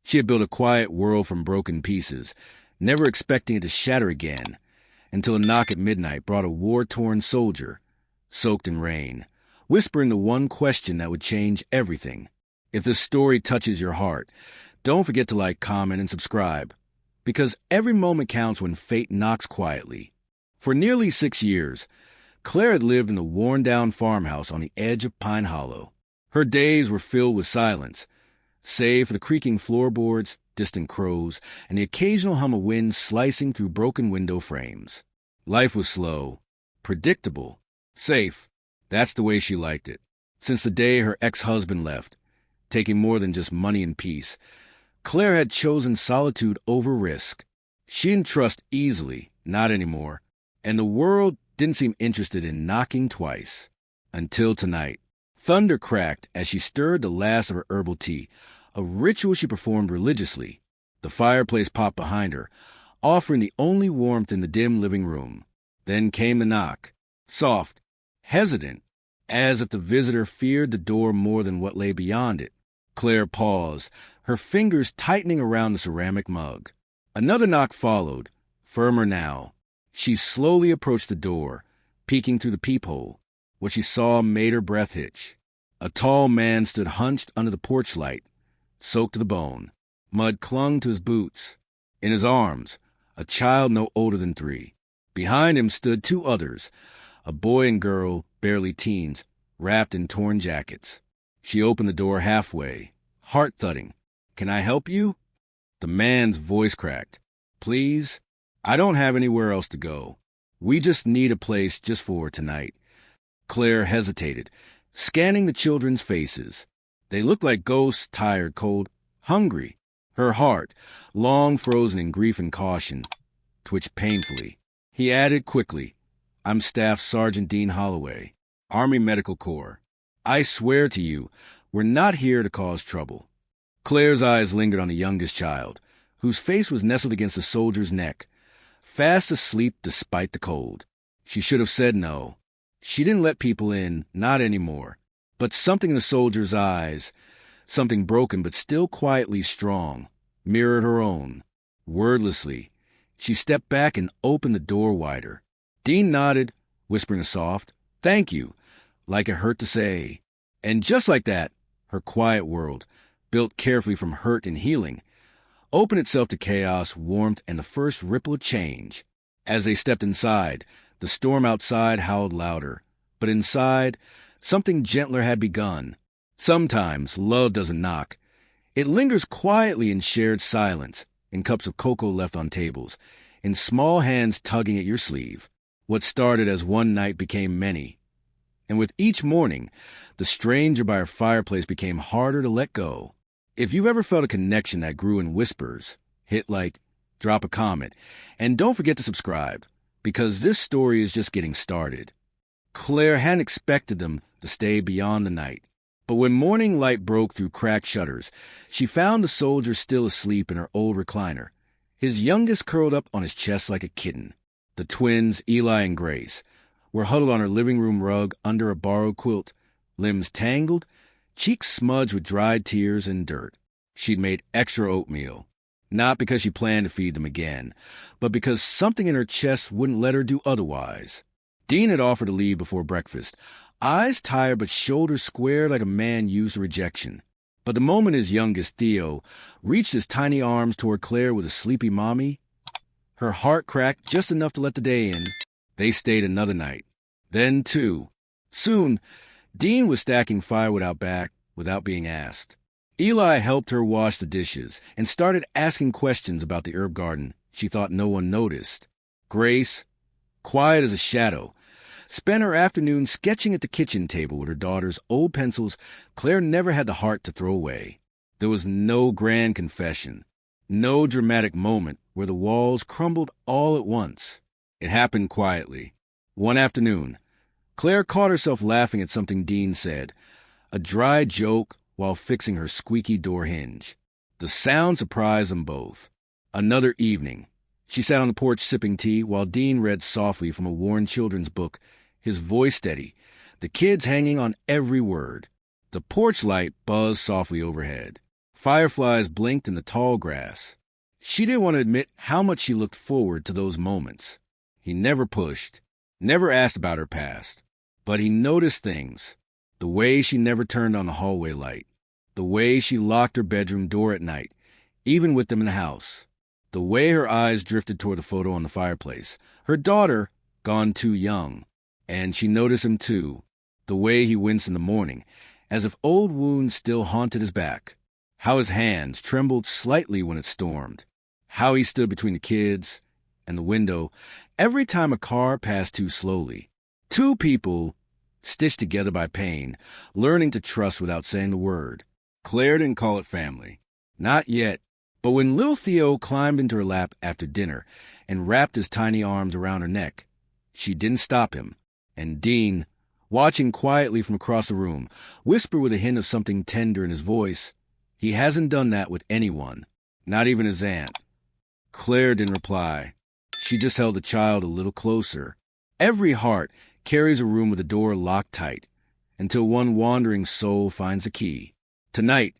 She had built a quiet world from broken pieces, never expecting it to shatter again, until a knock at midnight brought a war-torn soldier, soaked in rain, whispering the one question that would change everything. If this story touches your heart, don't forget to like, comment, and subscribe, because every moment counts when fate knocks quietly. For nearly 6 years, Claire had lived in the worn-down farmhouse on the edge of Pine Hollow. Her days were filled with silence, save for the creaking floorboards, distant crows, and the occasional hum of wind slicing through broken window frames. Life was slow, predictable, safe. That's the way she liked it. Since the day her ex-husband left, taking more than just money and peace, Claire had chosen solitude over risk. She didn't trust easily, not anymore, and the world didn't seem interested in knocking twice. Until tonight. Thunder cracked as she stirred the last of her herbal tea, a ritual she performed religiously. The fireplace popped behind her, offering the only warmth in the dim living room. Then came the knock, soft, hesitant, as if the visitor feared the door more than what lay beyond it. Claire paused, her fingers tightening around the ceramic mug. Another knock followed, firmer now. She slowly approached the door, peeking through the peephole. What she saw made her breath hitch. A tall man stood hunched under the porch light, soaked to the bone. Mud clung to his boots. In his arms, a child no older than 3. Behind him stood 2 others, a boy and girl, barely teens, wrapped in torn jackets. She opened the door halfway, heart thudding. "Can I help you?" The man's voice cracked. "Please? I don't have anywhere else to go. We just need a place just for tonight." Claire hesitated, scanning the children's faces. They looked like ghosts, tired, cold, hungry. Her heart, long frozen in grief and caution, twitched painfully. He added quickly, "I'm Staff Sergeant Dean Holloway, Army Medical Corps. I swear to you, we're not here to cause trouble." Claire's eyes lingered on the youngest child, whose face was nestled against the soldier's neck, fast asleep despite the cold. She should have said no. She didn't let people in, not anymore. But something in the soldier's eyes, something broken but still quietly strong, mirrored her own. Wordlessly, she stepped back and opened the door wider. Dean nodded, whispering a soft, "Thank you," like it hurt to say. And just like that, her quiet world, built carefully from hurt and healing, opened itself to chaos, warmth, and the first ripple of change. As they stepped inside, the storm outside howled louder, but inside, something gentler had begun. Sometimes love doesn't knock. It lingers quietly in shared silence, in cups of cocoa left on tables, in small hands tugging at your sleeve. What started as one night became many. And with each morning, the stranger by her fireplace became harder to let go. If you've ever felt a connection that grew in whispers, hit like, drop a comment, and don't forget to subscribe, because this story is just getting started. Claire hadn't expected them to stay beyond the night. But when morning light broke through cracked shutters, she found the soldier still asleep in her old recliner, his youngest curled up on his chest like a kitten. The twins, Eli and Grace, were huddled on her living room rug under a borrowed quilt, limbs tangled, cheeks smudged with dried tears and dirt. She'd made extra oatmeal, not because she planned to feed them again, but because something in her chest wouldn't let her do otherwise. Dean had offered to leave before breakfast, eyes tired but shoulders squared like a man used to rejection. But the moment his youngest, Theo, reached his tiny arms toward Claire with a sleepy mommy, her heart cracked just enough to let the day in. They stayed another night. Then 2. Soon, Dean was stacking firewood out back without being asked. Eli helped her wash the dishes and started asking questions about the herb garden she thought no one noticed. Grace, quiet as a shadow, spent her afternoon sketching at the kitchen table with her daughter's old pencils Claire never had the heart to throw away. There was no grand confession, no dramatic moment where the walls crumbled all at once. It happened quietly. One afternoon, Claire caught herself laughing at something Dean said, a dry joke while fixing her squeaky door hinge. The sound surprised them both. Another evening, she sat on the porch sipping tea while Dean read softly from a worn children's book, his voice steady, the kids hanging on every word. The porch light buzzed softly overhead. Fireflies blinked in the tall grass. She didn't want to admit how much she looked forward to those moments. He never pushed, never asked about her past. But he noticed things. The way she never turned on the hallway light. The way she locked her bedroom door at night, even with them in the house. The way her eyes drifted toward the photo on the fireplace. Her daughter, gone too young. And she noticed him too. The way he winced in the morning, as if old wounds still haunted his back. How his hands trembled slightly when it stormed. How he stood between the kids and the window every time a car passed too slowly. Two people, stitched together by pain, learning to trust without saying the word. Claire didn't call it family. Not yet. But when little Theo climbed into her lap after dinner and wrapped his tiny arms around her neck, she didn't stop him. And Dean, watching quietly from across the room, whispered with a hint of something tender in his voice, "He hasn't done that with anyone, not even his aunt." Claire didn't reply. She just held the child a little closer. Every heart carries a room with the door locked tight, until one wandering soul finds a key. Tonight,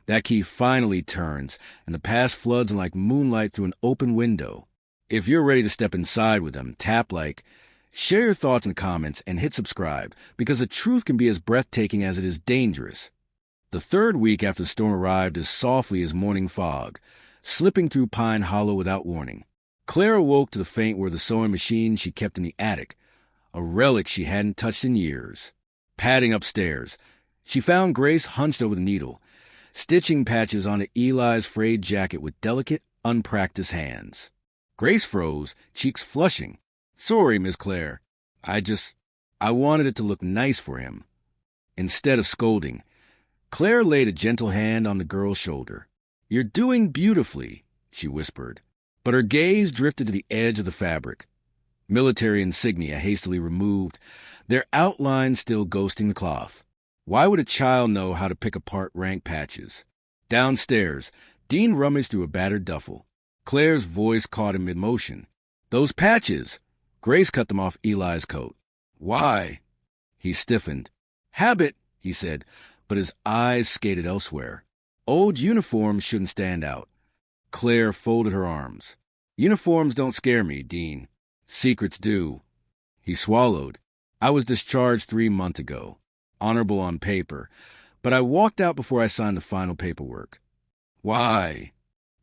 that key finally turns, and the past floods in like moonlight through an open window. If you're ready to step inside with them, tap like, share your thoughts in the comments, and hit subscribe, because the truth can be as breathtaking as it is dangerous. The third week after the storm arrived as softly as morning fog, slipping through Pine Hollow without warning. Claire awoke to the faint word of the sewing machine she kept in the attic, a relic she hadn't touched in years. Padding upstairs, she found Grace hunched over the needle, stitching patches onto Eli's frayed jacket with delicate, unpracticed hands. Grace froze, cheeks flushing. "Sorry, Miss Claire. I wanted it to look nice for him." Instead of scolding, Claire laid a gentle hand on the girl's shoulder. "You're doing beautifully," she whispered. But her gaze drifted to the edge of the fabric. Military insignia hastily removed, their outlines still ghosting the cloth. Why would a child know how to pick apart rank patches? Downstairs, Dean rummaged through a battered duffel. Claire's voice caught in mid-motion. "Those patches!" Grace cut them off Eli's coat. "Why?" He stiffened. "Habit," he said, but his eyes skated elsewhere. "Old uniforms shouldn't stand out." Claire folded her arms. "Uniforms don't scare me, Dean. Secrets do." He swallowed. "I was discharged 3 months ago. Honorable on paper, but I walked out before I signed the final paperwork." "Why?"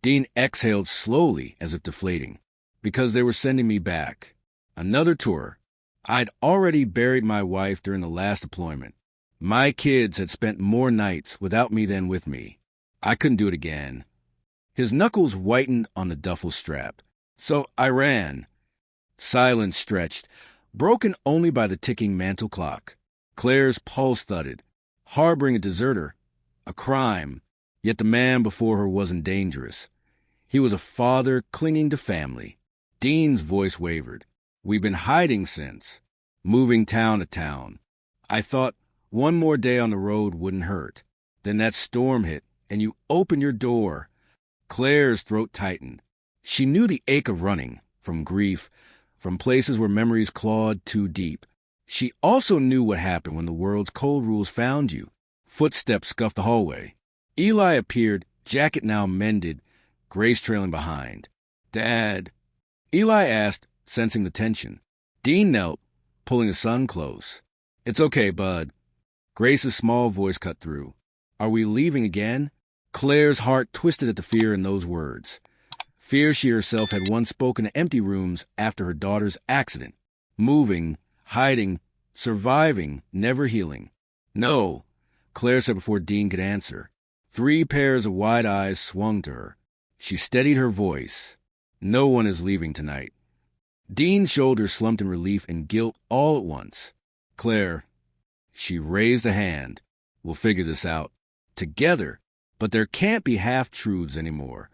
Dean exhaled slowly as if deflating. "Because they were sending me back. Another tour. I'd already buried my wife during the last deployment. My kids had spent more nights without me than with me. I couldn't do it again." His knuckles whitened on the duffel strap. "So I ran." Silence stretched, broken only by the ticking mantel clock. Claire's pulse thudded. Harboring a deserter, a crime, yet the man before her wasn't dangerous. He was a father clinging to family. Dean's voice wavered. "We've been hiding since, moving town to town. I thought one more day on the road wouldn't hurt. Then that storm hit, and you opened your door." Claire's throat tightened. She knew the ache of running, from grief, from places where memories clawed too deep. She also knew what happened when the world's cold rules found you. Footsteps scuffed the hallway. Eli appeared, jacket now mended, Grace trailing behind. "Dad?" Eli asked, sensing the tension. Dean knelt, pulling his son close. "It's okay, bud." Grace's small voice cut through. "Are we leaving again?" Claire's heart twisted at the fear in those words. Fear she herself had once spoken to empty rooms after her daughter's accident. Moving, hiding, surviving, never healing. "No," Claire said before Dean could answer. 3 pairs of wide eyes swung to her. She steadied her voice. "No one is leaving tonight." Dean's shoulders slumped in relief and guilt all at once. "Claire," she raised a hand, "we'll figure this out. Together. But there can't be half-truths anymore."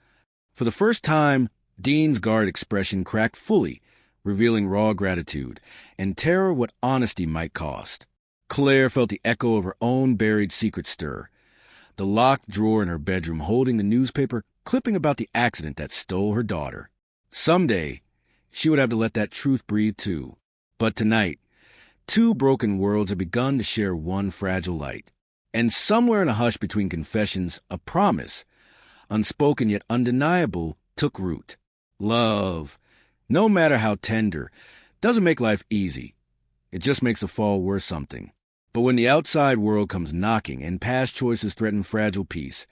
For the first time, Dean's guard expression cracked fully, revealing raw gratitude and terror what honesty might cost. Claire felt the echo of her own buried secret stir. The locked drawer in her bedroom holding the newspaper clipping about the accident that stole her daughter. Someday, she would have to let that truth breathe too. But tonight, 2 broken worlds had begun to share one fragile light. And somewhere in a hush between confessions, a promise, unspoken yet undeniable, took root. Love, no matter how tender, doesn't make life easy. It just makes the fall worth something. But when the outside world comes knocking and past choices threaten fragile peace,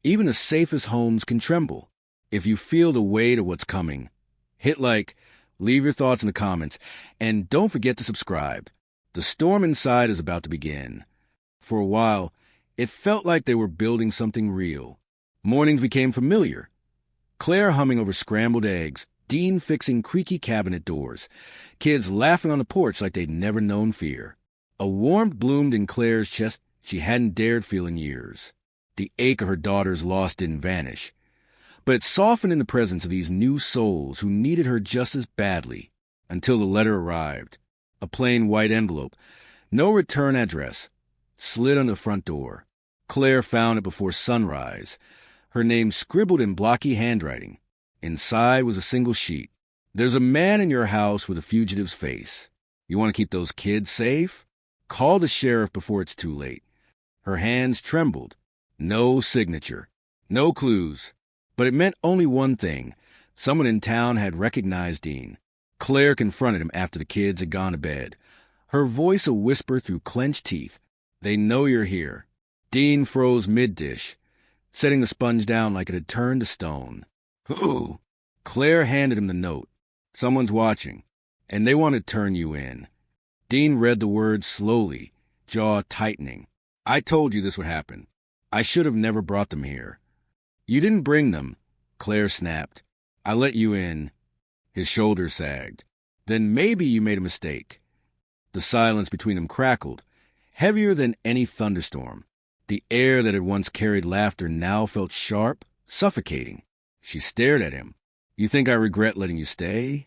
even the safest homes can tremble. If you feel the weight of what's coming, hit like, leave your thoughts in the comments, and don't forget to subscribe. The storm inside is about to begin. For a while, it felt like they were building something real. Mornings became familiar. Claire humming over scrambled eggs, Dean fixing creaky cabinet doors, kids laughing on the porch like they'd never known fear. A warmth bloomed in Claire's chest she hadn't dared feel in years. The ache of her daughter's loss didn't vanish, but it softened in the presence of these new souls who needed her just as badly, until the letter arrived. A plain white envelope, no return address, slid on the front door. Claire found it before sunrise, her name scribbled in blocky handwriting. Inside was a single sheet. There's a man in your house with a fugitive's face. You want to keep those kids safe? Call the sheriff before it's too late. Her hands trembled. No signature. No clues. But it meant only one thing. Someone in town had recognized Dean. Claire confronted him after the kids had gone to bed, her voice a whisper through clenched teeth. They know you're here. Dean froze mid-dish, setting the sponge down like it had turned to stone. Who? Claire handed him the note. Someone's watching, and they want to turn you in. Dean read the words slowly, jaw tightening. I told you this would happen. I should have never brought them here. You didn't bring them, Claire snapped. I let you in. His shoulders sagged. Then maybe you made a mistake. The silence between them crackled, heavier than any thunderstorm. The air that had once carried laughter now felt sharp, suffocating. She stared at him. You think I regret letting you stay?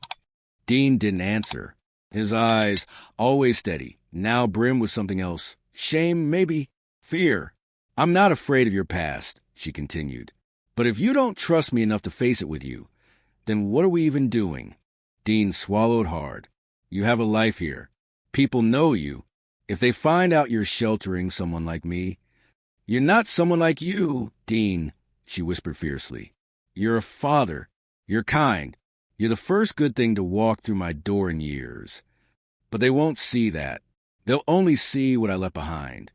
Dean didn't answer. His eyes, always steady, now brimmed with something else. Shame, maybe. Fear. I'm not afraid of your past, she continued. But if you don't trust me enough to face it with you, then what are we even doing? Dean swallowed hard. You have a life here. People know you. If they find out you're sheltering someone like me, you're not someone like you, Dean, she whispered fiercely. You're a father. You're kind. You're the first good thing to walk through my door in years. But they won't see that. They'll only see what I left behind.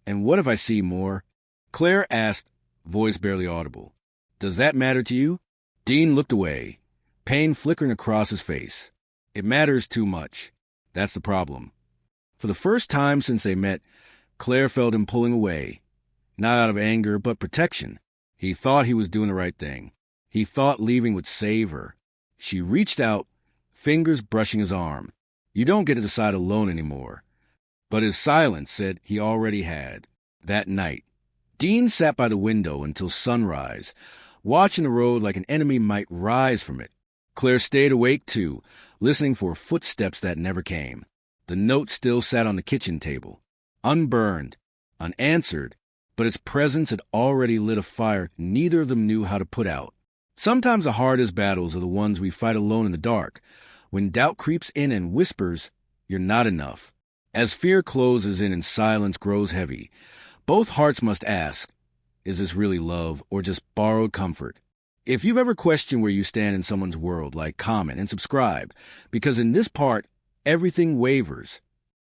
And what if I see more? Claire asked, voice barely audible. Does that matter to you? Dean looked away, pain flickering across his face. It matters too much. That's the problem. For the first time since they met, Claire felt him pulling away. Not out of anger, but protection. He thought he was doing the right thing. He thought leaving would save her. She reached out, fingers brushing his arm. You don't get to decide alone anymore. But his silence said he already had. That night, Dean sat by the window until sunrise, watching the road like an enemy might rise from it. Claire stayed awake, too, listening for footsteps that never came. The note still sat on the kitchen table, unburned, unanswered, but its presence had already lit a fire neither of them knew how to put out. Sometimes the hardest battles are the ones we fight alone in the dark, when doubt creeps in and whispers, you're not enough. As fear closes in and silence grows heavy, both hearts must ask, is this really love or just borrowed comfort? If you've ever questioned where you stand in someone's world, like, comment and subscribe, because in this part, everything wavers.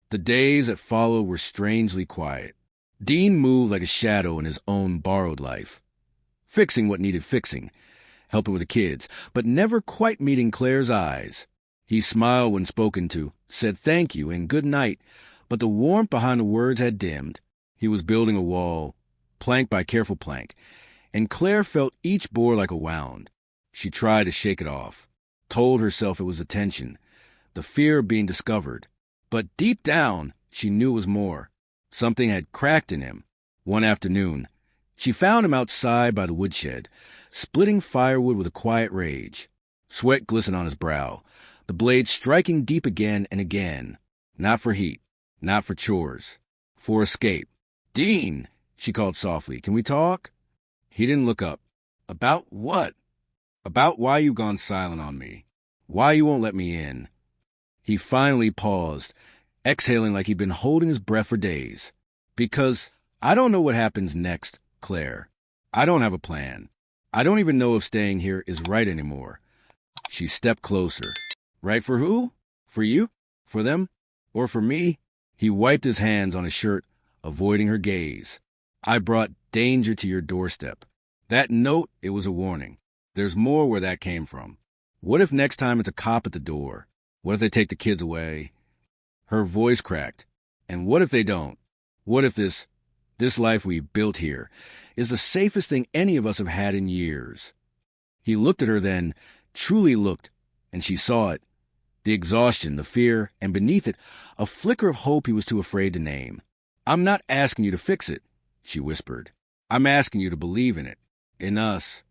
The days that followed were strangely quiet. Dean moved like a shadow in his own borrowed life, fixing what needed fixing, helping with the kids, but never quite meeting Claire's eyes. He smiled when spoken to, said thank you and good night, but the warmth behind the words had dimmed. He was building a wall, plank by careful plank, and Claire felt each bore like a wound. She tried to shake it off, told herself it was the tension, the fear of being discovered. But deep down, she knew it was more. Something had cracked in him. One afternoon, she found him outside by the woodshed, splitting firewood with a quiet rage. Sweat glistened on his brow, the blade striking deep again and again. Not for heat, not for chores, for escape. Dean, she called softly, can we talk? He didn't look up. About what? About why you've gone silent on me. Why you won't let me in. He finally paused, exhaling like he'd been holding his breath for days. Because I don't know what happens next, Claire. I don't have a plan. I don't even know if staying here is right anymore. She stepped closer. Right for who? For you? For them? Or for me? He wiped his hands on his shirt, avoiding her gaze. I brought danger to your doorstep. That note, it was a warning. There's more where that came from. What if next time it's a cop at the door? What if they take the kids away? Her voice cracked. And what if they don't? What if this life we've built here is the safest thing any of us have had in years? He looked at her then, truly looked, and she saw it. The exhaustion, the fear, and beneath it, a flicker of hope he was too afraid to name. I'm not asking you to fix it, she whispered. I'm asking you to believe in it. In us.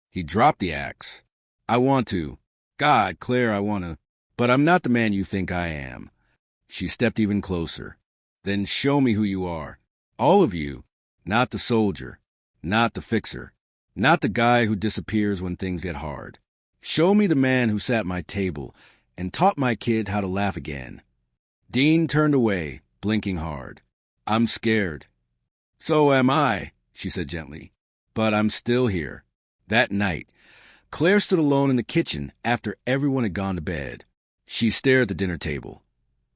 He dropped the axe. I want to. God, Claire, I want to. But I'm not the man you think I am. She stepped even closer. Then show me who you are. All of you. Not the soldier. Not the fixer. Not the guy who disappears when things get hard. Show me the man who sat at my table and taught my kid how to laugh again. Dean turned away, blinking hard. I'm scared. So am I, she said gently. But I'm still here. That night, Claire stood alone in the kitchen after everyone had gone to bed. She stared at the dinner table,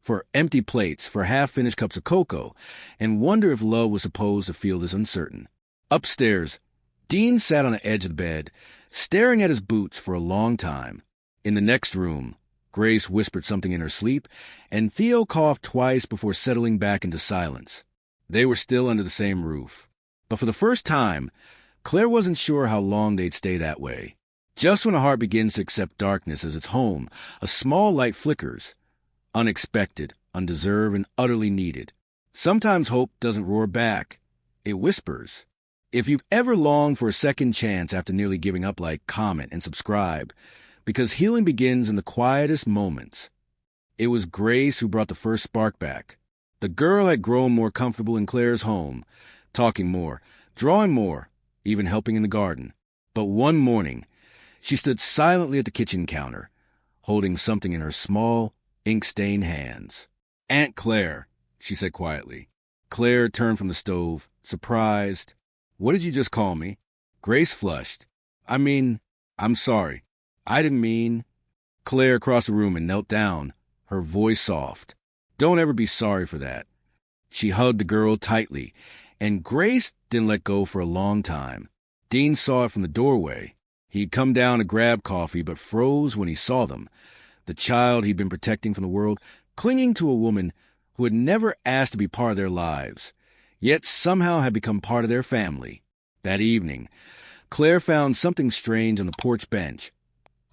for empty plates, for half-finished cups of cocoa, and wondered if love was supposed to feel this uncertain. Upstairs, Dean sat on the edge of the bed, staring at his boots for a long time. In the next room, Grace whispered something in her sleep, and Theo coughed twice before settling back into silence. They were still under the same roof. But for the first time, Claire wasn't sure how long they'd stay that way. Just when a heart begins to accept darkness as its home, a small light flickers. Unexpected, undeserved, and utterly needed. Sometimes hope doesn't roar back. It whispers. If you've ever longed for a second chance after nearly giving up, like, comment and subscribe, because healing begins in the quietest moments. It was Grace who brought the first spark back. The girl had grown more comfortable in Claire's home, talking more, drawing more, even helping in the garden. But one morning, she stood silently at the kitchen counter, holding something in her small, ink-stained hands. Aunt Claire, she said quietly. Claire turned from the stove, surprised. What did you just call me? Grace flushed. I'm sorry. I didn't mean... Claire crossed the room and knelt down, her voice soft. Don't ever be sorry for that. She hugged the girl tightly, and Grace didn't let go for a long time. Dean saw it from the doorway. He'd come down to grab coffee, but froze when he saw them. The child he'd been protecting from the world, clinging to a woman who had never asked to be part of their lives, yet somehow had become part of their family. That evening, Claire found something strange on the porch bench.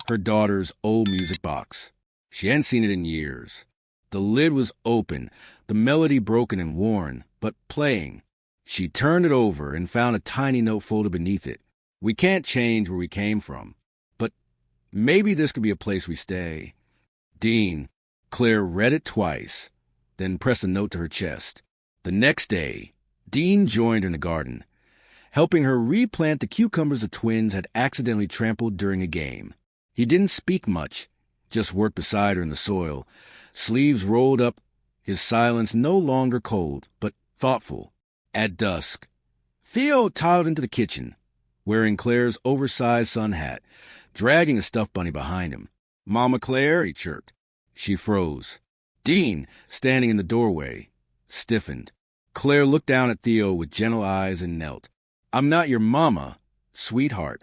Her daughter's old music box. She hadn't seen it in years. The lid was open, the melody broken and worn, but playing. She turned it over and found a tiny note folded beneath it. We can't change where we came from, but maybe this could be a place we stay. Dean. Claire read it twice, then pressed the note to her chest. The next day, Dean joined her in the garden, helping her replant the cucumbers the twins had accidentally trampled during a game. He didn't speak much, just worked beside her in the soil, sleeves rolled up, his silence no longer cold, but thoughtful. At dusk, Theo toddled into the kitchen, wearing Claire's oversized sun hat, dragging a stuffed bunny behind him. Mama Claire, he chirped. She froze. Dean, standing in the doorway, stiffened. Claire looked down at Theo with gentle eyes and knelt. I'm not your mama, sweetheart,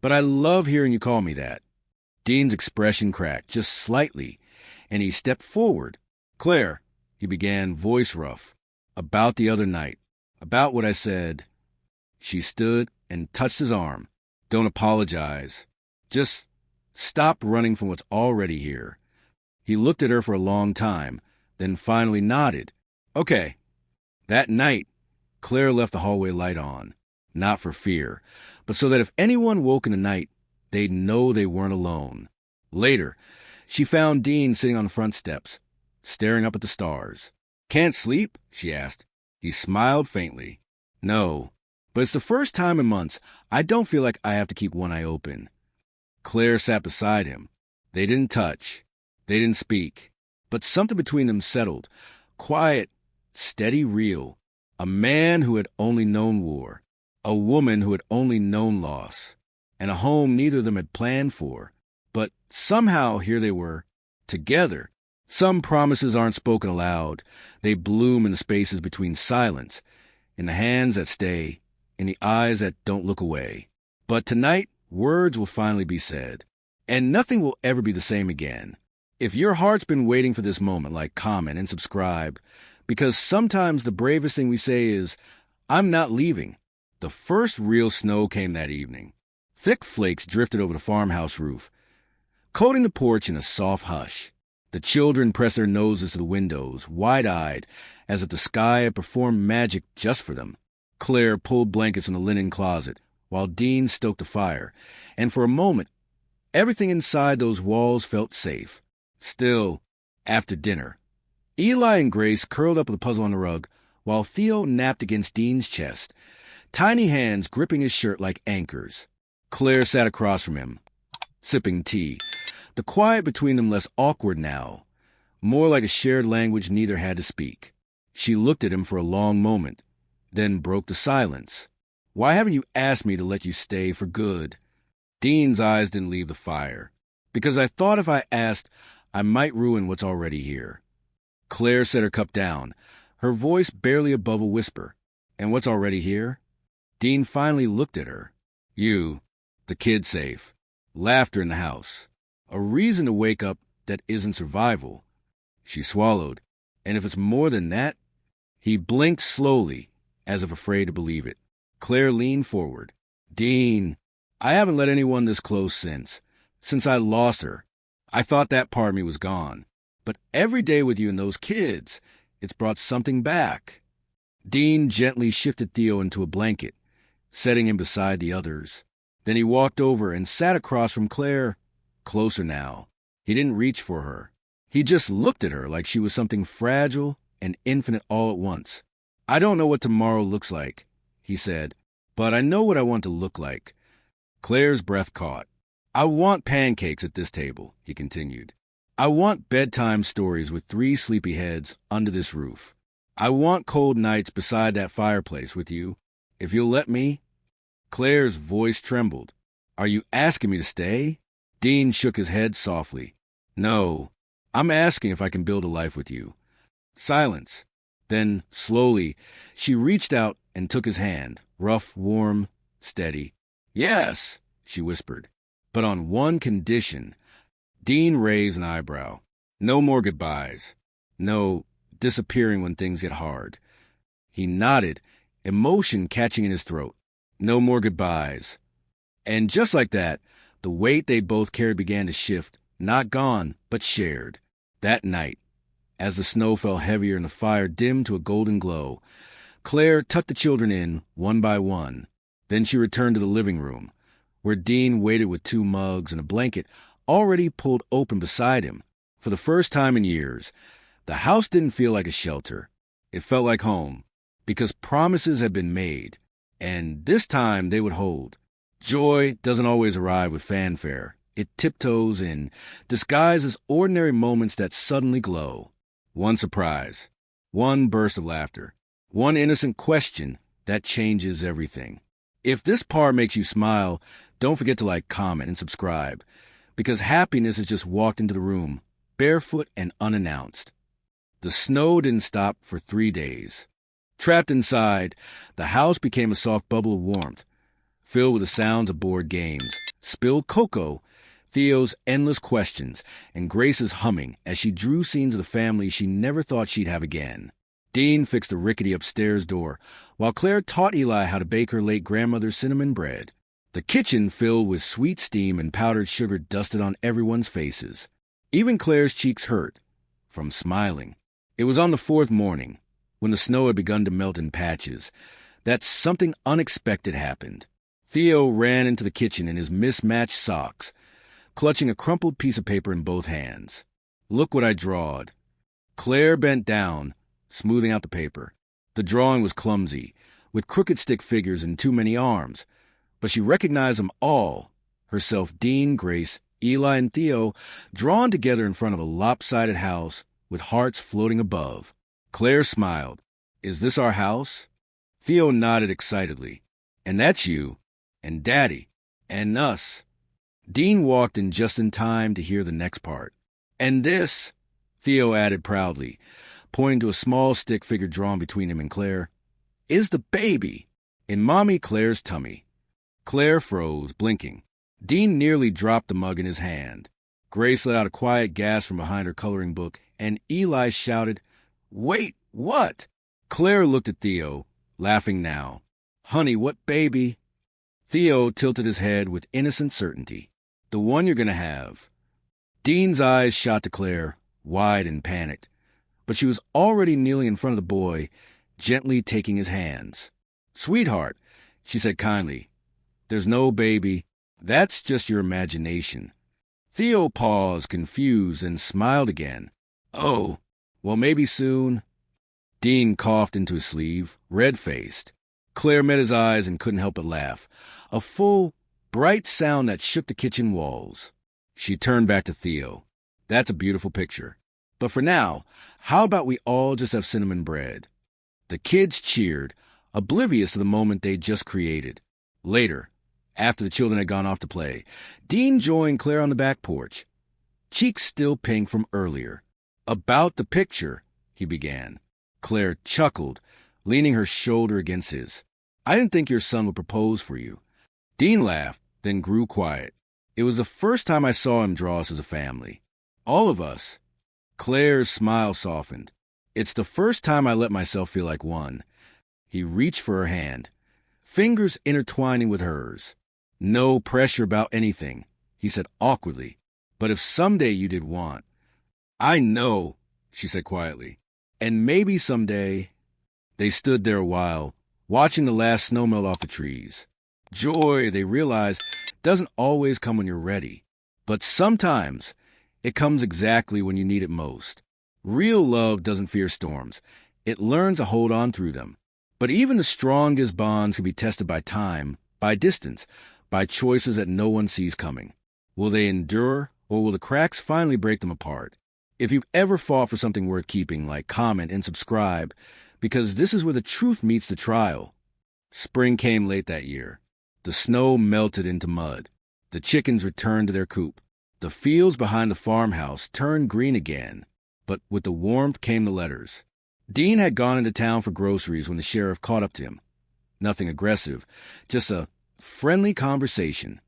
but I love hearing you call me that. Dean's expression cracked, just slightly, and he stepped forward. Claire, he began, voice rough, about the other night, about what I said. She stood and touched his arm. Don't apologize. Just stop running from what's already here. He looked at her for a long time, then finally nodded. Okay. That night, Claire left the hallway light on, not for fear, but so that if anyone woke in the night, they'd know they weren't alone. Later, she found Dean sitting on the front steps, staring up at the stars. Can't sleep? She asked. He smiled faintly. No, but it's the first time in months I don't feel like I have to keep one eye open. Claire sat beside him. They didn't touch. They didn't speak. But something between them settled. Quiet, steady, real. A man who had only known war. A woman who had only known loss. and a home neither of them had planned for. But somehow here they were, together. Some promises aren't spoken aloud. They bloom in the spaces between silence, in the hands that stay, in the eyes that don't look away. But tonight, words will finally be said, and nothing will ever be the same again. If your heart's been waiting for this moment, like, comment and subscribe, because sometimes the bravest thing we say is, I'm not leaving. The first real snow came that evening. Thick flakes drifted over the farmhouse roof, coating the porch in a soft hush. The children pressed their noses to the windows, wide-eyed, as if the sky had performed magic just for them. Claire pulled blankets from the linen closet, while Dean stoked a fire, and for a moment, everything inside those walls felt safe. Still, after dinner, Eli and Grace curled up with a puzzle on the rug, while Theo napped against Dean's chest, tiny hands gripping his shirt like anchors. Claire sat across from him, sipping tea, the quiet between them less awkward now, more like a shared language neither had to speak. She looked at him for a long moment, then broke the silence. Why haven't you asked me to let you stay for good? Dean's eyes didn't leave the fire. Because I thought if I asked, I might ruin what's already here. Claire set her cup down, her voice barely above a whisper. And what's already here? Dean finally looked at her. You, the kid safe, laughter in the house, a reason to wake up that isn't survival. She swallowed. And if it's more than that? He blinked slowly, as if afraid to believe it. Claire leaned forward. Dean, I haven't let anyone this close since I lost her. I thought that part of me was gone. But every day with you and those kids, it's brought something back. Dean gently shifted Theo into a blanket, setting him beside the others. Then he walked over and sat across from Claire, closer now. He didn't reach for her. He just looked at her like she was something fragile and infinite all at once. I don't know what tomorrow looks like, he said, but I know what I want to look like. Claire's breath caught. I want pancakes at this table, he continued. I want bedtime stories with 3 sleepy heads under this roof. I want cold nights beside that fireplace with you, if you'll let me. Claire's voice trembled. Are you asking me to stay? Dean shook his head softly. No, I'm asking if I can build a life with you. Silence. Then, slowly, she reached out and took his hand, rough, warm, steady. Yes, she whispered, but on one condition. Dean raised an eyebrow. No more goodbyes. No disappearing when things get hard. He nodded, emotion catching in his throat. No more goodbyes. And just like that, the weight they both carried began to shift, not gone, but shared. That night, as the snow fell heavier and the fire dimmed to a golden glow, Claire tucked the children in, one by one. Then she returned to the living room, where Dean waited with 2 mugs and a blanket already pulled open beside him. For the first time in years, the house didn't feel like a shelter. It felt like home, because promises had been made, and this time they would hold. Joy doesn't always arrive with fanfare. It tiptoes in, disguised as ordinary moments that suddenly glow. One surprise, one burst of laughter, one innocent question that changes everything. If this part makes you smile, don't forget to like, comment, and subscribe, because happiness has just walked into the room, barefoot and unannounced. The snow didn't stop for 3 days. Trapped inside, the house became a soft bubble of warmth, filled with the sounds of board games, spilled cocoa, Theo's endless questions, and Grace's humming as she drew scenes of the family she never thought she'd have again. Dean fixed the rickety upstairs door, while Claire taught Eli how to bake her late grandmother's cinnamon bread. The kitchen filled with sweet steam and powdered sugar dusted on everyone's faces. Even Claire's cheeks hurt from smiling. It was on the 4th morning, when the snow had begun to melt in patches, that something unexpected happened. Theo ran into the kitchen in his mismatched socks, clutching a crumpled piece of paper in both hands. Look what I drawed. Claire bent down, smoothing out the paper. The drawing was clumsy, with crooked stick figures and too many arms, but she recognized them all, herself, Dean, Grace, Eli, and Theo, drawn together in front of a lopsided house with hearts floating above. Claire smiled. Is this our house? Theo nodded excitedly. And that's you. And Daddy. And us. Dean walked in just in time to hear the next part. And this, Theo added proudly, pointing to a small stick figure drawn between him and Claire, is the baby in Mommy Claire's tummy. Claire froze, blinking. Dean nearly dropped the mug in his hand. Grace let out a quiet gasp from behind her coloring book, and Eli shouted, "Wait, what?" Claire looked at Theo, laughing now. "Honey, what baby?" Theo tilted his head with innocent certainty. "The one you're going to have." Dean's eyes shot to Claire, wide and panicked, but she was already kneeling in front of the boy, gently taking his hands. "Sweetheart," she said kindly, "there's no baby. That's just your imagination." Theo paused, confused, and smiled again. "Oh, well, maybe soon." Dean coughed into his sleeve, red-faced. Claire met his eyes and couldn't help but laugh. A full, bright sound that shook the kitchen walls. She turned back to Theo. "That's a beautiful picture. But for now, how about we all just have cinnamon bread?" The kids cheered, oblivious to the moment they'd just created. Later, after the children had gone off to play, Dean joined Claire on the back porch, cheeks still pink from earlier. "About the picture," he began. Claire chuckled, leaning her shoulder against his. "I didn't think your son would propose for you." Dean laughed, then grew quiet. "It was the first time I saw him draw us as a family. All of us." Claire's smile softened. "It's the first time I let myself feel like one." He reached for her hand, fingers intertwining with hers. "No pressure about anything," he said awkwardly. "But if someday you did want—" "I know," she said quietly. "And maybe someday—" They stood there a while, watching the last snow melt off the trees. Joy, they realized, doesn't always come when you're ready. But sometimes it comes exactly when you need it most. Real love doesn't fear storms. It learns to hold on through them. But even the strongest bonds can be tested by time, by distance, by choices that no one sees coming. Will they endure, or will the cracks finally break them apart? If you've ever fought for something worth keeping, like comment and subscribe, because this is where the truth meets the trial. Spring came late that year. The snow melted into mud. The chickens returned to their coop. The fields behind the farmhouse turned green again. But with the warmth came the letters. Dean had gone into town for groceries when the sheriff caught up to him. Nothing aggressive, just a friendly conversation.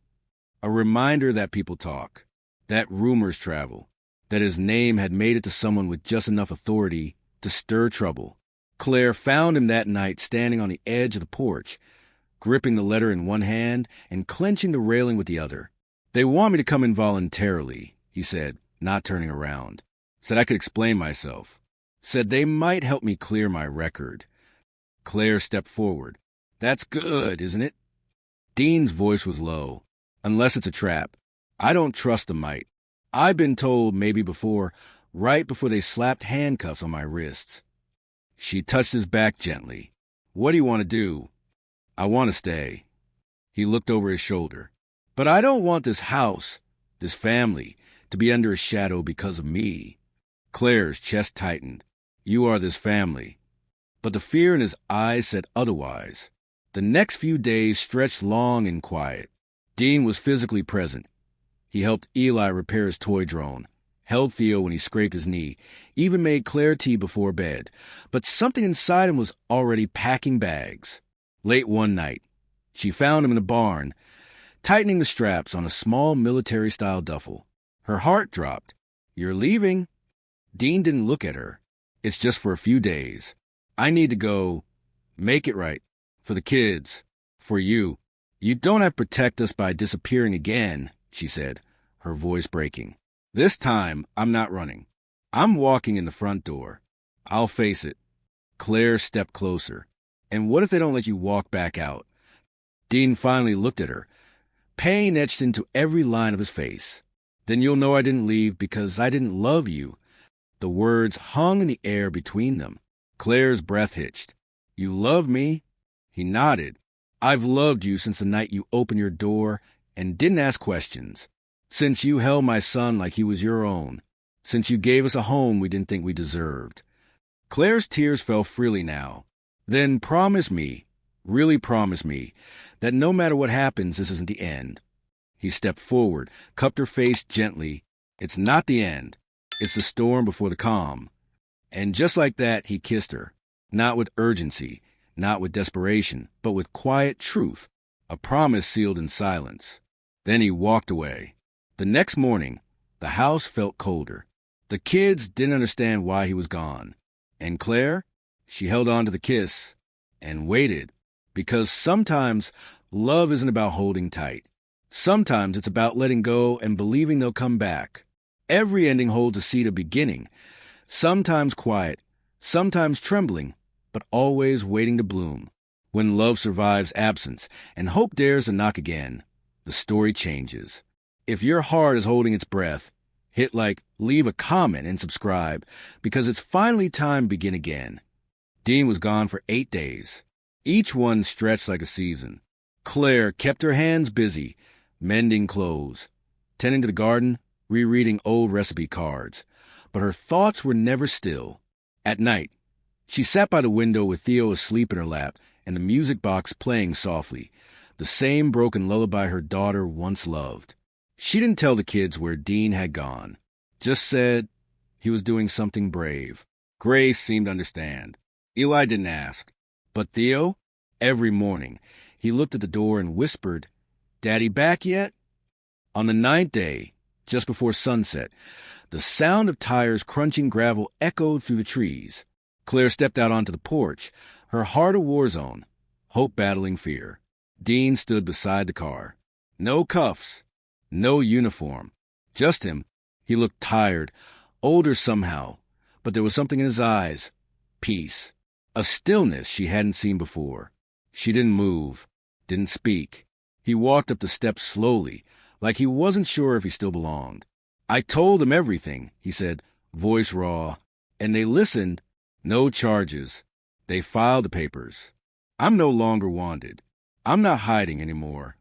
A reminder that people talk, that rumors travel, that his name had made it to someone with just enough authority to stir trouble. Claire found him that night standing on the edge of the porch, gripping the letter in one hand and clenching the railing with the other. "They want me to come in voluntarily," he said, not turning around. Said I could explain myself. Said they might help me clear my record. Claire stepped forward. "That's good, isn't it?" Dean's voice was low. "Unless it's a trap. I don't trust the might. I've been told maybe before, right before they slapped handcuffs on my wrists." She touched his back gently. "What do you want to do?" "I want to stay." He looked over his shoulder. "But I don't want this house, this family, to be under a shadow because of me." Claire's chest tightened. "You are this family." But the fear in his eyes said otherwise. The next few days stretched long and quiet. Dean was physically present. He helped Eli repair his toy drone, held Theo when he scraped his knee, even made Claire tea before bed. But something inside him was already packing bags. Late one night, she found him in the barn, tightening the straps on a small military-style duffel. Her heart dropped. "You're leaving?" Dean didn't look at her. "It's just for a few days. I need to go make it right. For the kids. For you. You don't have to protect us by disappearing again," she said, her voice breaking. "This time, I'm not running. I'm walking in the front door. I'll face it." Claire stepped closer. "And what if they don't let you walk back out?" Dean finally looked at her. Pain etched into every line of his face. "Then you'll know I didn't leave because I didn't love you." The words hung in the air between them. Claire's breath hitched. "You love me?" He nodded. "I've loved you since the night you opened your door and didn't ask questions. Since you held my son like he was your own. Since you gave us a home we didn't think we deserved." Claire's tears fell freely now. "Then promise me, really promise me, that no matter what happens, this isn't the end. He stepped forward, cupped her face gently. It's not the end. It's the storm before the calm. And just like that, he kissed her. Not with urgency, not with desperation, but with quiet truth, a promise sealed in silence. Then he walked away. The next morning, the house felt colder. The kids didn't understand why he was gone. And Claire, she held on to the kiss and waited, because sometimes love isn't about holding tight. Sometimes it's about letting go and believing they'll come back. Every ending holds a seed of beginning, sometimes quiet, sometimes trembling, but always waiting to bloom. When love survives absence and hope dares to knock again, the story changes. If your heart is holding its breath, hit like, leave a comment and subscribe, because it's finally time to begin again. Dean was gone for 8 days. Each one stretched like a season. Claire kept her hands busy, mending clothes, tending to the garden, rereading old recipe cards. But her thoughts were never still. At night, she sat by the window with Theo asleep in her lap and the music box playing softly, the same broken lullaby her daughter once loved. She didn't tell the kids where Dean had gone, just said he was doing something brave. Grace seemed to understand. Eli didn't ask. But Theo, every morning, he looked at the door and whispered, "Daddy back yet?" On the 9th day, just before sunset, the sound of tires crunching gravel echoed through the trees. Claire stepped out onto the porch, her heart a war zone, hope battling fear. Dean stood beside the car. No cuffs, no uniform, just him. He looked tired, older somehow, but there was something in his eyes. Peace. A stillness she hadn't seen before. She didn't move, didn't speak. He walked up the steps slowly, like he wasn't sure if he still belonged. "I told them everything," he said, voice raw, "and they listened. No charges. They filed the papers. I'm no longer wanted. I'm not hiding anymore."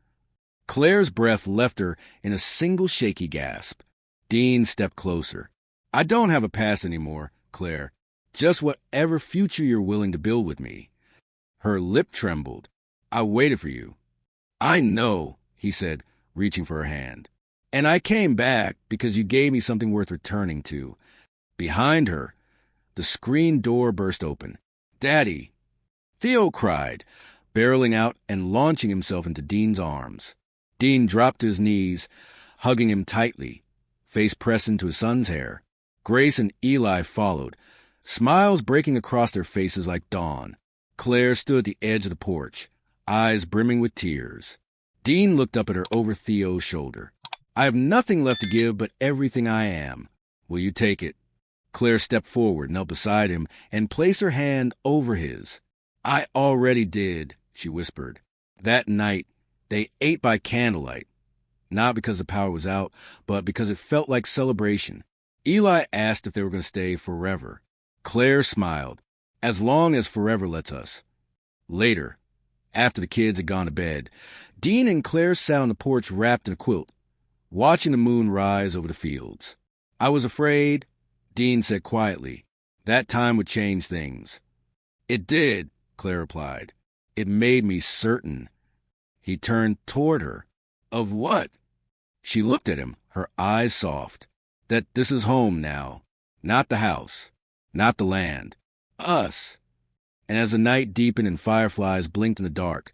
Claire's breath left her in a single shaky gasp. Dean stepped closer. "I don't have a past anymore, Claire. Just whatever future you're willing to build with me." Her lip trembled. "I waited for you." "I know," he said, reaching for her hand. "And I came back because you gave me something worth returning to." Behind her, the screen door burst open. "Daddy!" Theo cried, barreling out and launching himself into Dean's arms. Dean dropped to his knees, hugging him tightly, face pressed into his son's hair. Grace and Eli followed, smiles breaking across their faces like dawn. Claire stood at the edge of the porch, eyes brimming with tears. Dean looked up at her over Theo's shoulder. "I have nothing left to give but everything I am. Will you take it?" Claire stepped forward, knelt beside him, and placed her hand over his. "I already did," she whispered. That night, they ate by candlelight, not because the power was out, but because it felt like celebration. Eli asked if they were going to stay forever. Claire smiled. "As long as forever lets us." Later, after the kids had gone to bed, Dean and Claire sat on the porch wrapped in a quilt, watching the moon rise over the fields. "I was afraid," Dean said quietly, "that time would change things." "It did," Claire replied. "It made me certain." He turned toward her. "Of what?" She looked at him, her eyes soft. "That this is home now. Not the house. Not the land. Us." And as the night deepened and fireflies blinked in the dark,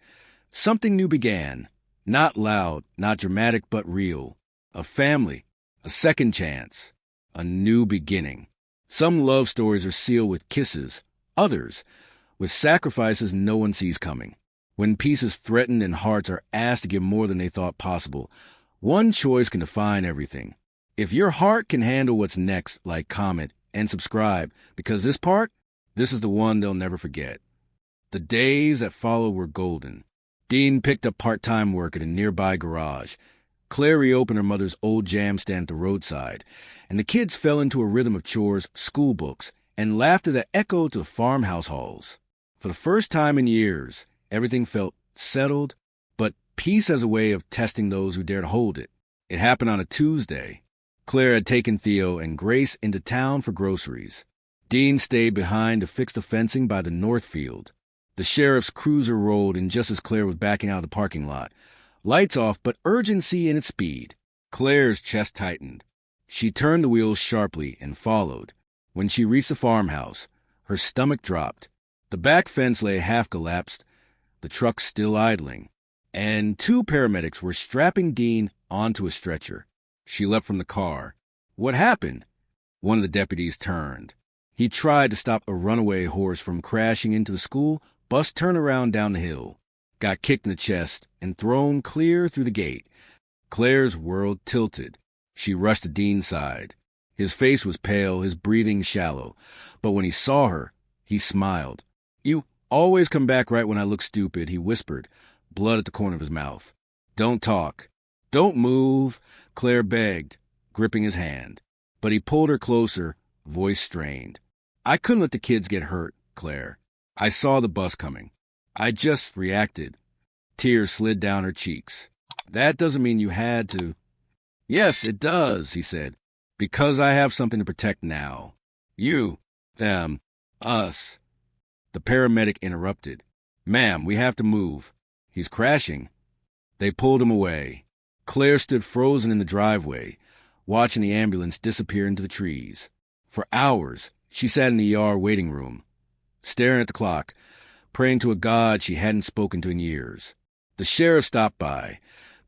something new began. Not loud, not dramatic, but real. A family. A second chance. A new beginning. Some love stories are sealed with kisses. Others, with sacrifices no one sees coming. When peace is threatened and hearts are asked to give more than they thought possible, one choice can define everything. If your heart can handle what's next, like, comment, and subscribe, because this is the one they'll never forget. The days that followed were golden. Dean picked up part-time work at a nearby garage. Claire reopened her mother's old jam stand at the roadside, and the kids fell into a rhythm of chores, school books, and laughter that echoed to the farmhouse halls. For the first time in years, everything felt settled, but peace as a way of testing those who dared hold it. It happened on a Tuesday. Claire had taken Theo and Grace into town for groceries. Dean stayed behind to fix the fencing by the north field. The sheriff's cruiser rolled in just as Claire was backing out of the parking lot. Lights off, but urgency in its speed. Claire's chest tightened. She turned the wheels sharply and followed. When she reached the farmhouse, her stomach dropped. The back fence lay half collapsed, the truck still idling, and 2 paramedics were strapping Dean onto a stretcher. She leapt from the car. "What happened?" One of the deputies turned. He tried to stop a runaway horse from crashing into the school bus turnaround down the hill. Got kicked in the chest and thrown clear through the gate. Claire's world tilted. She rushed to Dean's side. His face was pale, his breathing shallow. But when he saw her, he smiled. "You always come back right when I look stupid," he whispered, blood at the corner of his mouth. "Don't talk. Don't move," Claire begged, gripping his hand. But he pulled her closer, voice strained. "I couldn't let the kids get hurt, Claire. I saw the bus coming. I just reacted." Tears slid down her cheeks. "That doesn't mean you had to." "Yes, it does," he said. "Because I have something to protect now. You, them, us." The paramedic interrupted. "Ma'am, we have to move. He's crashing." They pulled him away. Claire stood frozen in the driveway, watching the ambulance disappear into the trees. For hours, she sat in the ER waiting room, staring at the clock, praying to a God she hadn't spoken to in years. The sheriff stopped by,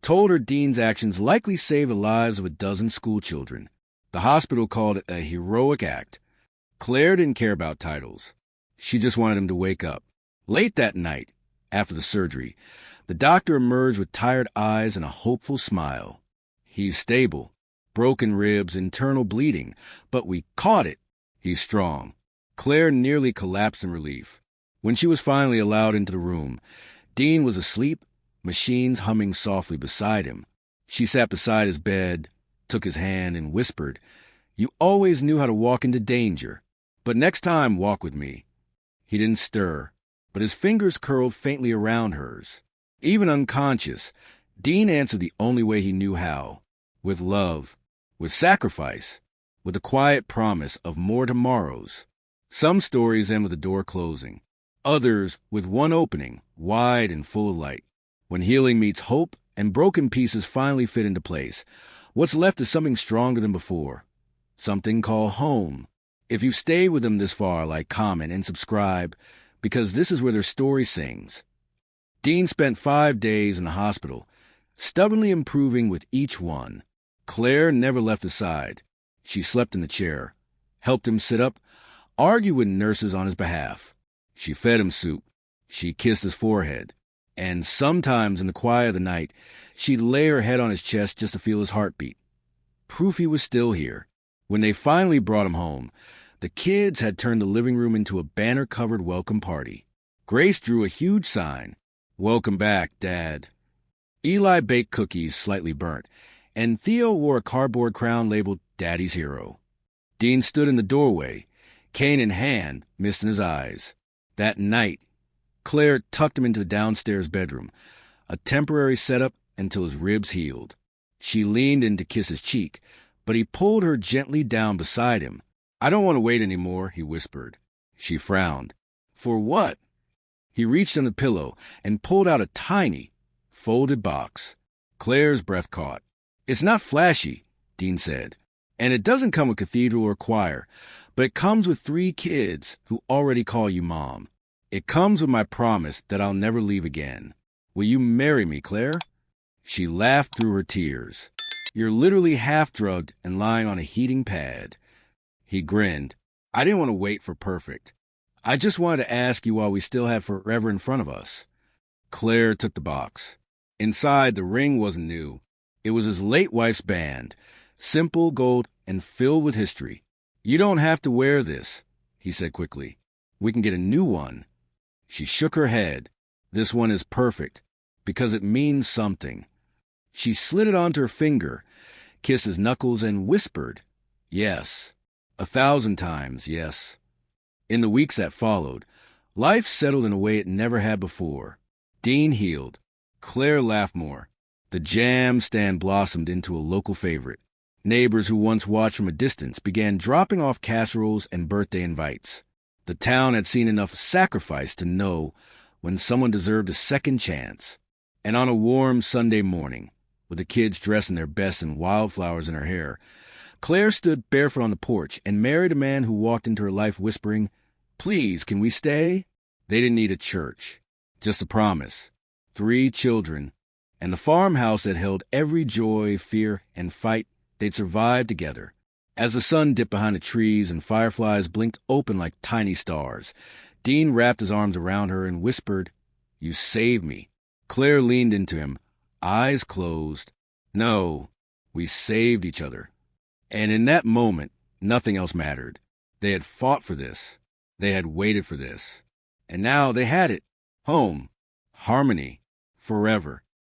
told her Dean's actions likely saved the lives of a dozen schoolchildren. The hospital called it a heroic act. Claire didn't care about titles. She just wanted him to wake up. Late that night, after the surgery, the doctor emerged with tired eyes and a hopeful smile. "He's stable. Broken ribs, internal bleeding, but we caught it. He's strong." Claire nearly collapsed in relief. When she was finally allowed into the room, Dean was asleep, machines humming softly beside him. She sat beside his bed, took his hand, and whispered, "You always knew how to walk into danger, but next time walk with me." He didn't stir, but his fingers curled faintly around hers. Even unconscious, Dean answered the only way he knew how, with love, with sacrifice, with a quiet promise of more tomorrows. Some stories end with the door closing, others with one opening, wide and full of light. When healing meets hope and broken pieces finally fit into place, what's left is something stronger than before, something called home. If you've stayed with them this far, like, comment, and subscribe, because this is where their story sings. Dean spent 5 days in the hospital, stubbornly improving with each one. Claire never left his side. She slept in the chair, helped him sit up, argued with nurses on his behalf. She fed him soup. She kissed his forehead. And sometimes in the quiet of the night, she'd lay her head on his chest just to feel his heartbeat. Proof he was still here. When they finally brought him home, the kids had turned the living room into a banner-covered welcome party. Grace drew a huge sign, "Welcome back, Dad." Eli baked cookies slightly burnt, and Theo wore a cardboard crown labeled Daddy's Hero. Dean stood in the doorway, cane in hand, mist in his eyes. That night, Claire tucked him into the downstairs bedroom, a temporary setup until his ribs healed. She leaned in to kiss his cheek, but he pulled her gently down beside him. "I don't want to wait anymore," he whispered. She frowned. "For what?" He reached under the pillow and pulled out a tiny, folded box. Claire's breath caught. "It's not flashy," Dean said, "and it doesn't come with cathedral or choir, but it comes with 3 kids who already call you Mom. It comes with my promise that I'll never leave again. Will you marry me, Claire?" She laughed through her tears. "You're literally half-drugged and lying on a heating pad." He grinned. "I didn't want to wait for perfect. I just wanted to ask you while we still have forever in front of us." Claire took the box. Inside, the ring wasn't new. It was his late wife's band, simple, gold, and filled with history. "You don't have to wear this," he said quickly. "We can get a new one." She shook her head. "This one is perfect, because it means something." She slid it onto her finger, kissed his knuckles, and whispered, "Yes." 1,000 times, yes. In the weeks that followed, life settled in a way it never had before. Dean healed. Claire laughed more. The jam stand blossomed into a local favorite. Neighbors who once watched from a distance began dropping off casseroles and birthday invites. The town had seen enough sacrifice to know when someone deserved a second chance. And on a warm Sunday morning, with the kids dressed in their best and wildflowers in her hair, Claire stood barefoot on the porch and married a man who walked into her life whispering, "Please, can we stay?" They didn't need a church, just a promise, 3 children, and the farmhouse that held every joy, fear, and fight they'd survived together. As the sun dipped behind the trees and fireflies blinked open like tiny stars, Dean wrapped his arms around her and whispered, "You saved me." Claire leaned into him, eyes closed. "No, we saved each other." And in that moment, nothing else mattered. They had fought for this. They had waited for this. And now they had it. Home. Harmony. Forever.